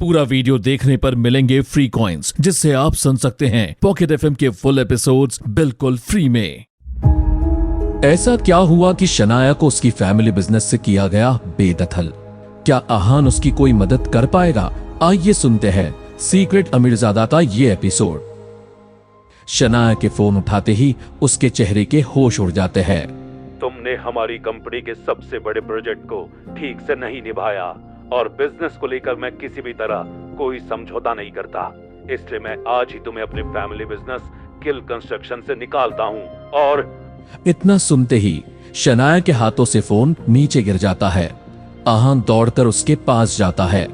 पूरा वीडियो देखने पर मिलेंगे फ्री कॉइन्स, जिससे आप सुन सकते हैं पॉकेट एफएम के फुल एपिसोड्स बिल्कुल फ्री में। ऐसा क्या हुआ कि शनाया को उसकी फैमिली बिजनेस से किया गया बेदखल? क्या आहान उसकी कोई मदद कर पाएगा? आइए सुनते हैं सीक्रेट अमीरजादा का ये एपिसोड। शनाया के फोन उठाते ही उसके चेहरे के होश उड़ जाते हैं। तुमने हमारी कंपनी के सबसे बड़े प्रोजेक्ट को ठीक से नहीं निभाया और बिजनेस को लेकर मैं किसी भी तरह कोई समझौता नहीं करता, इसलिए मैं आज ही तुम्हें अपनी फैमिली बिजनेस गिल कंस्ट्रक्शन से निकालता हूँ। और इतना सुनते ही शनाया के हाथों से फोन नीचे गिर जाता है। आहान दौड़कर उसके पास जाता है।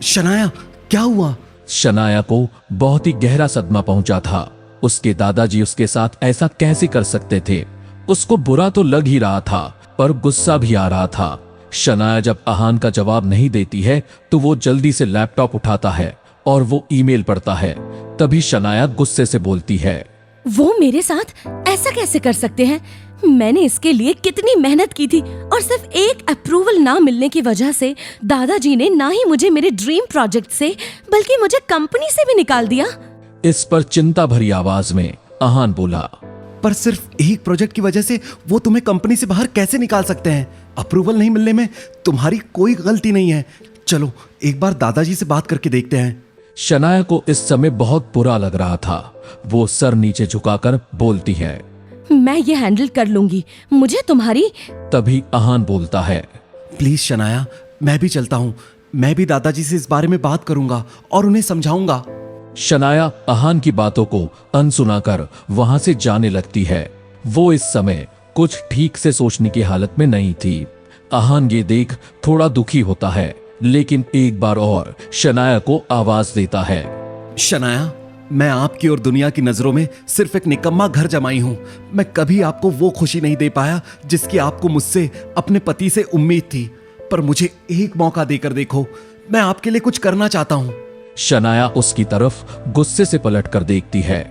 शनाया, क्या हुआ? शनाया को बहुत ही गहरा सदमा पहुंचा था। उसके दादाजी उसके साथ ऐसा कैसे कर सकते थे? उसको बुरा तो लग ही रहा था, पर गुस्सा भी आ रहा था। शनाया जब आहान का जवाब नहीं देती है तो वो जल्दी से लैपटॉप उठाता है और वो ईमेल पढ़ता है। तभी शनाया गुस्से से बोलती है, वो मेरे साथ ऐसा कैसे कर सकते हैं? मैंने इसके लिए कितनी मेहनत की थी और सिर्फ एक अप्रूवल ना मिलने की वजह से दादाजी ने ना ही मुझे मेरे ड्रीम प्रोजेक्ट से बल्कि मुझे कंपनी से भी निकाल दिया। इस पर चिंता भरी आवाज में आहान बोला, पर सिर्फ एक प्रोजेक्ट की वजह से वो तुम्हें कंपनी से बाहर कैसे निकाल सकते हैं? अप्रूवल नहीं मिलने में तुम्हारी कोई गलती नहीं है। चलो एक बार दादाजी से बात करके देखते हैं। शनाया को इस समय बहुत बुरा लग रहा था। वो सर नीचे झुकाकर बोलती है, मैं ये हैंडल कर लूंगी, मुझे तुम्हारी। तभी आहान बोलता है, प्लीज शनाया, मैं भी चलता हूँ। मैं भी दादाजी से इस बारे में बात करूंगा और उन्हें समझाऊंगा। शनाया आहान की बातों को अनसुना कर वहां से जाने लगती है। वो इस समय कुछ ठीक से सोचने की हालत में नहीं थी। आहान ये देख थोड़ा दुखी होता है, लेकिन एक बार और शनाया को आवाज देता है, शनाया, मैं आपकी और दुनिया की नजरों में सिर्फ एक निकम्मा घर जमाई हूं। मैं कभी आपको वो खुशी नहीं दे पाया जिसकी आपको मुझसे, अपने पति से उम्मीद थी। पर मुझे एक मौका देकर देखो, मैं आपके लिए कुछ करना चाहता हूं। शनाया उसकी तरफ गुस्से से पलट कर देखती है।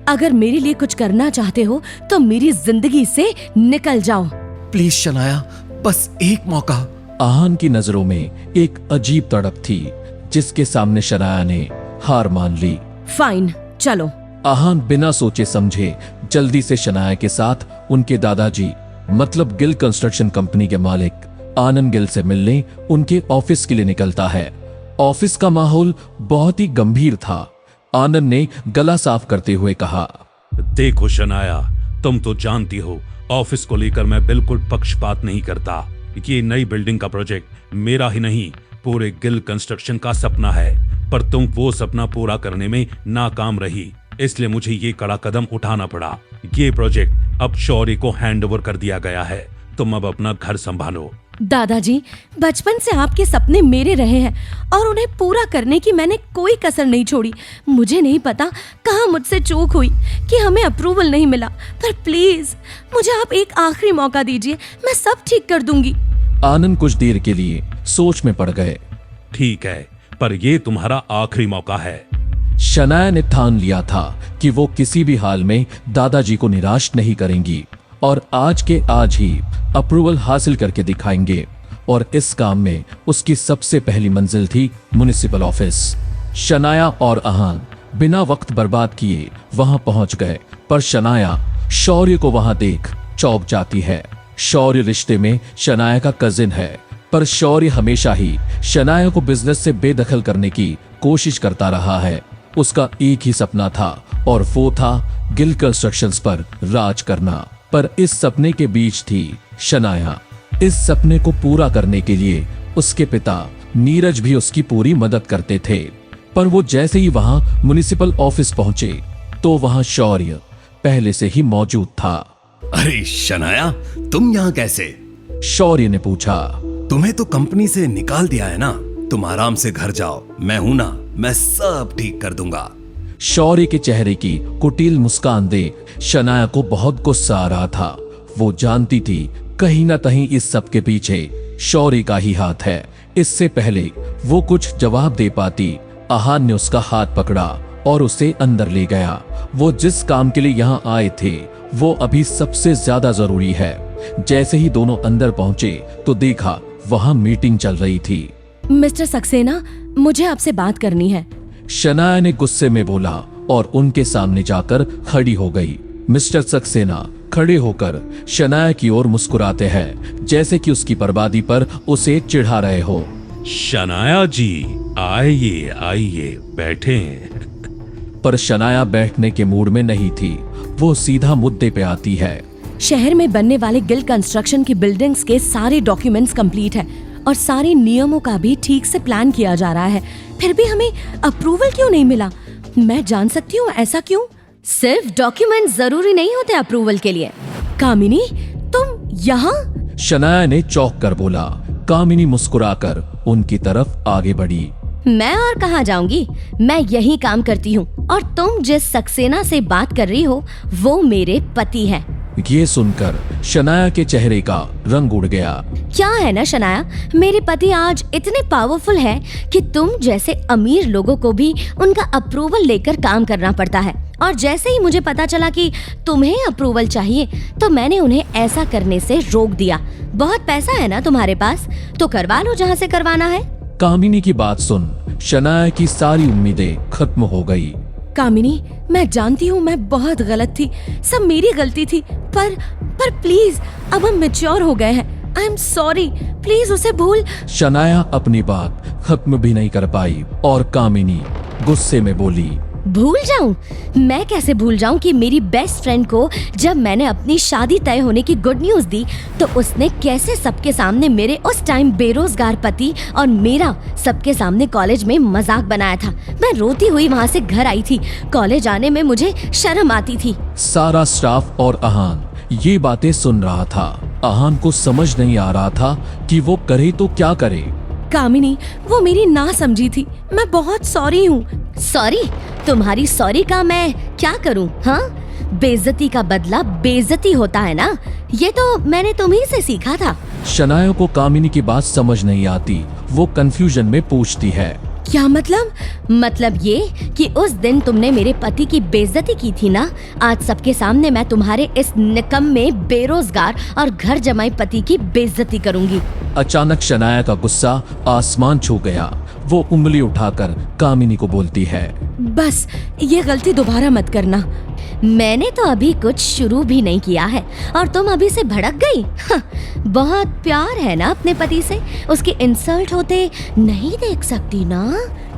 अगर मेरे लिए कुछ करना चाहते हो तो मेरी जिंदगी से निकल जाओ। प्लीज शनाया, बस एक मौका। आहान की नजरों में एक अजीब तड़प थी, जिसके सामने शनाया ने हार मान ली। फाइन, चलो। आहान बिना सोचे समझे जल्दी से शनाया के साथ उनके दादाजी मतलब गिल कंस्ट्रक्शन कंपनी के मालिक आनंद गिल से मिलने उनके ऑफिस के लिए निकलता है। ऑफिस का माहौल बहुत ही गंभीर था। आनंद ने गला साफ करते हुए कहा, देखो शनाया, तुम तो जानती हो ऑफिस को लेकर मैं बिल्कुल पक्षपात नहीं करता। ये नई बिल्डिंग का प्रोजेक्ट मेरा ही नहीं, पूरे गिल कंस्ट्रक्शन का सपना है, पर तुम वो सपना पूरा करने में नाकाम रही, इसलिए मुझे ये कड़ा कदम उठाना पड़ा। ये प्रोजेक्ट अब शौर्य को हैंडओवर कर दिया गया है। तुम अब अपना घर संभालो। दादाजी, बचपन से आपके सपने मेरे रहे हैं और उन्हें पूरा करने की मैंने कोई कसर नहीं छोड़ी। मुझे नहीं पता कहाँ मुझसे चूक हुई कि हमें अप्रूवल नहीं मिला, पर प्लीज मुझे आप एक आखिरी मौका दीजिए, मैं सब ठीक कर दूंगी। आनंद कुछ देर के लिए सोच में पड़ गए। ठीक है, पर ये तुम्हारा आखिरी मौका है। शनाया ने ठान लिया था कि वो किसी भी हाल में दादाजी को निराश नहीं करेंगी और आज के आज ही अप्रूवल हासिल करके दिखाएंगे। और इस काम में उसकी सबसे पहली मंजिल थी म्युनिसिपल ऑफिस। शनाया और आहान बिना वक्त बर्बाद किए वहां पहुंच गए, पर शनाया शौर्य को वहां देख चौंक जाती है। शौर्य रिश्ते में शनाया का कजिन है, पर शौर्य हमेशा ही शनाया को बिजनेस से बेदखल करने की कोशिश करता रहा है। उसका एक ही सपना था और वो था गिल कंस्ट्रक्शंस पर राज करना। पर इस सपने के बीच थी शनाया। इस सपने को पूरा करने के लिए उसके पिता नीरज भी उसकी पूरी मदद करते थे। पर वो जैसे ही वहां म्युनिसिपल ऑफिस पहुंचे तो वहां शौर्य पहले से ही मौजूद था। अरे शनाया, तुम यहाँ कैसे? शौर्य ने पूछा, तुम्हें तो कंपनी से निकाल दिया है ना, तुम आराम से घर जाओ, मैं हूं ना, मैं सब ठीक कर दूंगा। शौर्य के चेहरे की कुटिल मुस्कान देख शनाया को बहुत गुस्सा आ रहा था। वो जानती थी कहीं ना कहीं इस सब के पीछे शौर्य का ही हाथ है। इससे पहले वो कुछ जवाब दे पाती, आहान ने उसका हाथ पकड़ा और उसे अंदर ले गया। वो जिस काम के लिए यहाँ आए थे वो अभी सबसे ज्यादा जरूरी है। जैसे ही दोनों अंदर पहुंचे तो देखा वहां मीटिंग चल रही थी। मिस्टर सक्सेना, मुझे आपसे बात करनी है। शनाया ने गुस्से में बोला और उनके सामने जाकर खड़ी हो गई। मिस्टर सक्सेना खड़े होकर शनाया की ओर मुस्कुराते हैं, जैसे कि उसकी बर्बादी पर उसे चिढ़ा रहे हो। शनाया जी, आइए आइए, बैठे। पर शनाया बैठने के मूड में नहीं थी। वो सीधा मुद्दे पे आती है। शहर में बनने वाले गिल कंस्ट्रक्शन की बिल्डिंग्स के सारे डॉक्यूमेंट्स कंप्लीट है और सारे नियमों का भी ठीक से प्लान किया जा रहा है, फिर भी हमें अप्रूवल क्यों नहीं मिला? मैं जान सकती हूँ ऐसा क्यों? सिर्फ डॉक्यूमेंट जरूरी नहीं होते अप्रूवल के लिए। कामिनी, तुम यहाँ? शनाया ने चौंक कर बोला। कामिनी मुस्कुराकर उनकी तरफ आगे बढ़ी। मैं और कहाँ जाऊंगी? मैं यही काम करती हूँ और तुम जिस सक्सेना से बात कर रही हो वो मेरे पति हैं। ये सुनकर शनाया के चेहरे का रंग उड़ गया। क्या है ना शनाया, मेरे पति आज इतने पावरफुल हैं कि तुम जैसे अमीर लोगों को भी उनका अप्रूवल लेकर काम करना पड़ता है। और जैसे ही मुझे पता चला कि तुम्हें अप्रूवल चाहिए तो मैंने उन्हें ऐसा करने से रोक दिया। बहुत पैसा है ना तुम्हारे पास, तो करवा लो जहाँ से करवाना है। कामिनी की बात सुन शनाया की सारी उम्मीदें खत्म हो गई। कामिनी, मैं जानती हूँ मैं बहुत गलत थी, सब मेरी गलती थी, पर प्लीज अब हम मैच्योर हो गए हैं। आई एम सॉरी, प्लीज उसे भूल। शनाया अपनी बात खत्म भी नहीं कर पाई और कामिनी गुस्से में बोली, भूल जाऊं? मैं कैसे भूल जाऊं कि मेरी बेस्ट फ्रेंड को जब मैंने अपनी शादी तय होने की गुड न्यूज दी तो उसने कैसे सबके सामने मेरे उस टाइम बेरोजगार पति और मेरा सबके सामने कॉलेज में मजाक बनाया था। मैं रोती हुई वहाँ से घर आई थी। कॉलेज आने में मुझे शर्म आती थी। सारा स्टाफ और आहान ये बातें सुन रहा था। आहान को समझ नहीं आ रहा था कि वो करे तो क्या करे। कामिनी, वो मेरी ना समझी थी, मैं बहुत सॉरी हूँ। सॉरी? तुम्हारी सॉरी का मैं क्या करूँ? हाँ, बेइज्जती का बदला बेइज्जती होता है ना, ये तो मैंने तुम्ही से सीखा था। शनाया को कामिनी की बात समझ नहीं आती। वो कंफ्यूजन में पूछती है, क्या मतलब? मतलब ये कि उस दिन तुमने मेरे पति की बेइज्जती की थी ना, आज सबके सामने मैं तुम्हारे इस निकम्मे बेरोजगार और घर जमाई पति की बेइज्जती करूंगी। अचानक शनाया का गुस्सा आसमान छू गया। वो उंगली उठाकर कामिनी को बोलती है, बस ये गलती दोबारा मत करना। मैंने तो अभी कुछ शुरू भी नहीं किया है और तुम अभी से भड़क गई। बहुत प्यार है ना अपने पति से, उसके इंसल्ट होते नहीं देख सकती ना।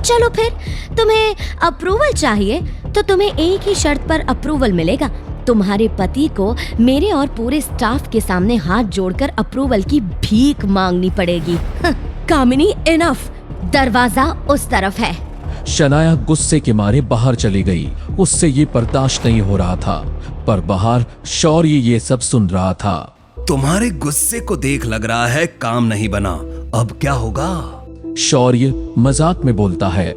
चलो फिर, तुम्हें अप्रूवल चाहिए तो तुम्हें एक ही शर्त पर अप्रूवल मिलेगा। तुम्हारे पति को मेरे और पूरे स्टाफ के सामने हाथ जोड़कर अप्रूवल की भीख मांगनी पड़ेगी। कामिनी, इनफ, दरवाजा उस तरफ है। शनाया गुस्से के मारे बाहर चली गई। उससे ये बर्दाश्त नहीं हो रहा था, पर बाहर शौर्य ये सब सुन रहा था। तुम्हारे गुस्से को देख लग रहा है काम नहीं बना, अब क्या होगा? शौर्य मजाक में बोलता है,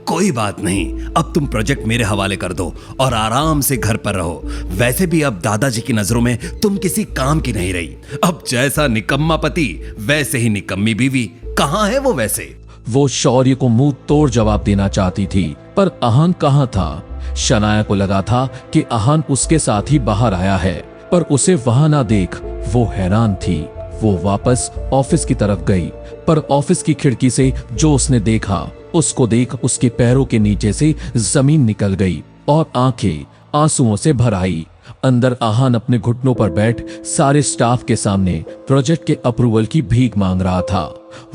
कोई बात नहीं, अब तुम प्रोजेक्ट मेरे हवाले कर दो और आराम से घर पर रहो। वैसे भी अब दादाजी की नजरों में तुम किसी काम की नहीं रही। अब जैसा निकम्मा पति वैसे ही निकम्मी बीवी। कहाँ है वो वैसे? वो शौर्य को मुंह तोड़ जवाब देना चाहती थी, पर आहान कहाँ था? शनाया को लगा था कि आहान उसके साथ ही बाहर आया है, पर उसे वहां ना देख वो हैरान थी। वो वापस ऑफिस की तरफ गई, पर ऑफिस की खिड़की से जो उसने देखा उसको देख उसके पैरों के नीचे से जमीन निकल गई और आंखें आंसुओं से भर आई। अंदर आहान अपने घुटनों पर बैठ सारे स्टाफ के सामने प्रोजेक्ट के अप्रूवल की भीख मांग रहा था।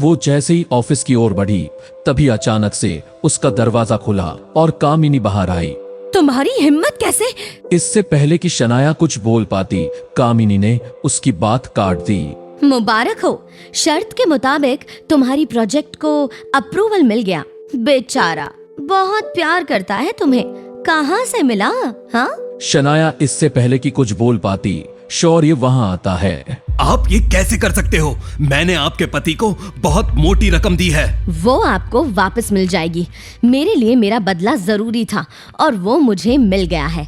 वो जैसे ही ऑफिस की ओर बढ़ी तभी अचानक से उसका दरवाजा खुला और कामिनी बाहर आई। तुम्हारी हिम्मत कैसे? इससे पहले कि शनाया कुछ बोल पाती, कामिनी ने उसकी बात काट दी। मुबारक हो, शर्त के मुताबिक तुम्हारी प्रोजेक्ट को अप्रूवल मिल गया। बेचारा बहुत प्यार करता है तुम्हें, कहाँ से मिला? हाँ? शनाया इससे पहले कि कुछ बोल पाती, शौर्य वहां आता है। आप ये कैसे कर सकते हो? मैंने आपके पति को बहुत मोटी रकम दी है। वो आपको वापस मिल जाएगी। मेरे लिए मेरा बदला जरूरी था और वो मुझे मिल गया है।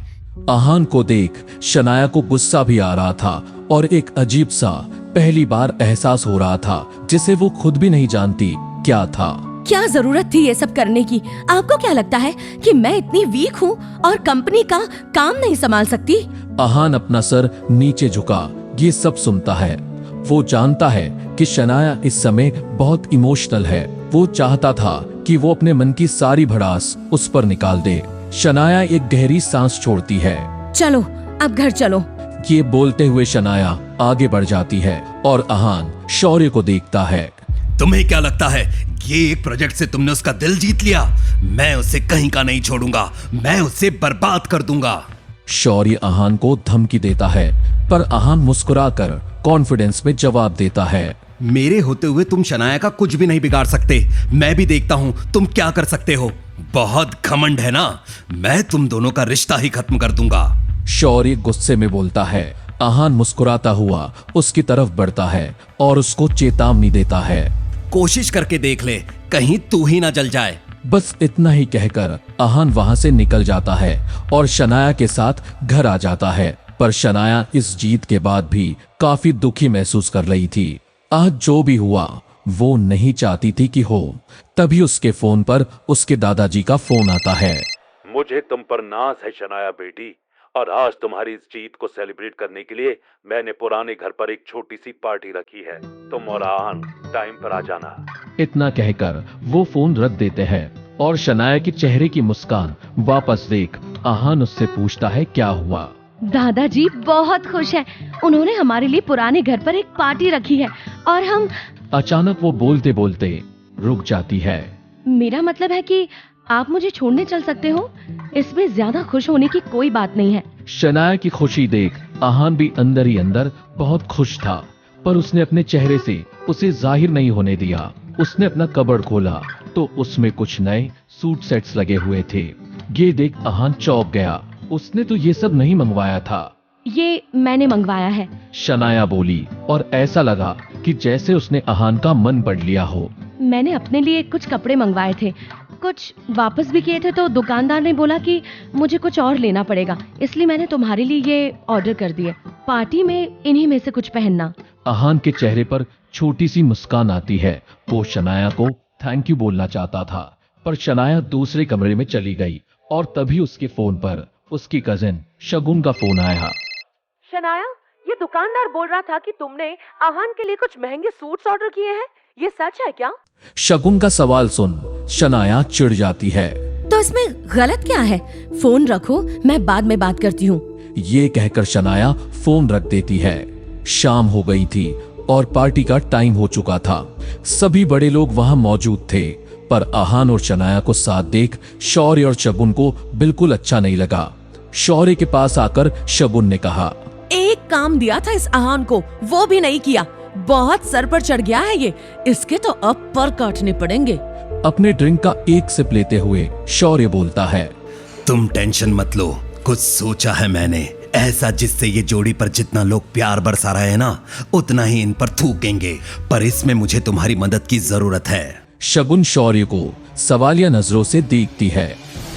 आहान को देख शनाया को गुस्सा भी आ रहा था और एक अजीब सा पहली बार एहसास हो रहा था जिसे वो खुद भी नहीं जानती क्या था। क्या जरूरत थी ये सब करने की? आपको क्या लगता है कि मैं इतनी वीक हूँ और कंपनी का काम नहीं संभाल सकती? आहान अपना सर नीचे झुका ये सब सुनता है। वो जानता है कि शनाया इस समय बहुत इमोशनल है। वो चाहता था कि वो अपने मन की सारी भड़ास उस पर निकाल दे। शनाया एक गहरी सांस छोड़ती है। चलो अब घर चलो। ये बोलते हुए शनाया आगे बढ़ जाती है और अहान शौर्य को देखता है। तुम्हें क्या लगता है ये एक प्रोजेक्ट से तुमने उसका दिल जीत लिया? मैं उसे कहीं का नहीं छोड़ूंगा, मैं उसे बर्बाद कर दूंगा। शौर्य अहान को धमकी देता है, पर अहान मुस्कुराकर कॉन्फिडेंस में जवाब देता है। मेरे होते हुए तुम शनाया का कुछ भी नहीं बिगाड़ सकते। मैं भी देखता हूं तुम क्या कर सकते हो। बहुत घमंड है ना? मैं तुम दोनों का रिश्ता ही खत्म कर दूंगा। शौर्य गुस्से में बोलता है। अहान मुस्कुराता हुआ उसकी तरफ बढ़ता है और उसको चेतावनी देता है। कोशिश करके देख ले, कहीं तू ही ना जल जाए। बस इतना ही कहकर अहान वहां से निकल जाता है और शनाया के साथ घर आ जाता है। पर शनाया इस जीत के बाद भी काफी दुखी महसूस कर रही थी। आज जो भी हुआ वो नहीं चाहती थी कि हो। तभी उसके फोन पर उसके दादाजी का फोन आता है। मुझे तुम पर नाज है शनाया बेटी, और आज तुम्हारी इस जीत को सेलिब्रेट करने के लिए मैंने पुराने घर पर एक छोटी सी पार्टी रखी है। तुम और आहान टाइम पर आ जाना। इतना कहकर वो फोन रख देते हैं और शनाया के चेहरे की मुस्कान वापस देख अहान उससे पूछता है क्या हुआ। दादाजी बहुत खुश है। उन्होंने हमारे लिए पुराने घर पर एक पार्टी रखी है और हम। अचानक वो बोलते बोलते रुक जाती है। मेरा मतलब है कि आप मुझे छोड़ने चल सकते हो। इसमें ज्यादा खुश होने की कोई बात नहीं है। शनाया की खुशी देख अहान भी अंदर ही अंदर बहुत खुश था, पर उसने अपने चेहरे से उसे जाहिर नहीं होने दिया। उसने अपना कबर्ड खोला तो उसमें कुछ नए सूट सेट्स लगे हुए थे। ये देख अहान चौंक गया। उसने तो ये सब नहीं मंगवाया था। ये मैंने मंगवाया है, शनाया बोली, और ऐसा लगा कि जैसे उसने अहान का मन पढ़ लिया हो। मैंने अपने लिए कुछ कपड़े मंगवाए थे, कुछ वापस भी किए थे, तो दुकानदार ने बोला कि मुझे कुछ और लेना पड़ेगा, इसलिए मैंने तुम्हारे लिए ये ऑर्डर कर दिए। पार्टी में इन्हीं में से कुछ पहनना। अहान के चेहरे पर छोटी सी मुस्कान आती है। वो शनाया को थैंक यू बोलना चाहता था, पर शनाया दूसरे कमरे में चली गई और तभी उसके फोन पर उसकी कजिन शगुन का फोन आया। शनाया, ये दुकानदार बोल रहा था कि तुमने आहान के लिए कुछ महंगे सूट्स ऑर्डर किए हैं, ये सच है क्या? शगुन का सवाल सुन शनाया चिढ़ जाती है। तो इसमें गलत क्या है? फोन रखो, मैं बाद में बात करती हूँ। ये कहकर शनाया फोन रख देती है। शाम हो गई थी और पार्टी का टाइम हो चुका था। सभी बड़े लोग वहां मौजूद थे, पर अहान और शनाया को साथ देख शौर्य और शगुन को बिल्कुल अच्छा नहीं लगा। शौर्य के पास आकर शगुन ने कहा, एक काम दिया था इस आहान को, वो भी नहीं किया। बहुत सर पर चढ़ गया है ये, इसके तो अब पर काटने पड़ेंगे। अपने ड्रिंक का एक सिप लेते हुए शौर्य बोलता है, तुम टेंशन मत लो, कुछ सोचा है मैंने ऐसा जिससे ये जोड़ी पर जितना लोग प्यार बरसा रहे हैं ना, उतना ही इन पर थूकेंगे। पर इसमें मुझे तुम्हारी मदद की जरूरत है। शगुन शौर्य को सवालिया नजरों से देखती है।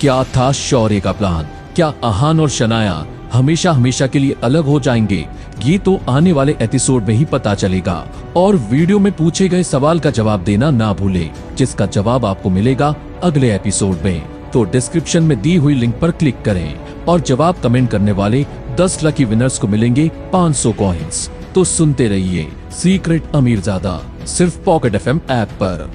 क्या था शौर्य का प्लान? क्या अहान और शनाया हमेशा हमेशा के लिए अलग हो जाएंगे? ये तो आने वाले एपिसोड में ही पता चलेगा। और वीडियो में पूछे गए सवाल का जवाब देना ना भूले, जिसका जवाब आपको मिलेगा अगले एपिसोड में। तो डिस्क्रिप्शन में दी हुई लिंक पर क्लिक करें और जवाब कमेंट करने वाले 10 लकी विनर्स को मिलेंगे 500 कॉइंस। तो सुनते रहिए सीक्रेट अमीरजादा, सिर्फ पॉकेट FM ऐप पर।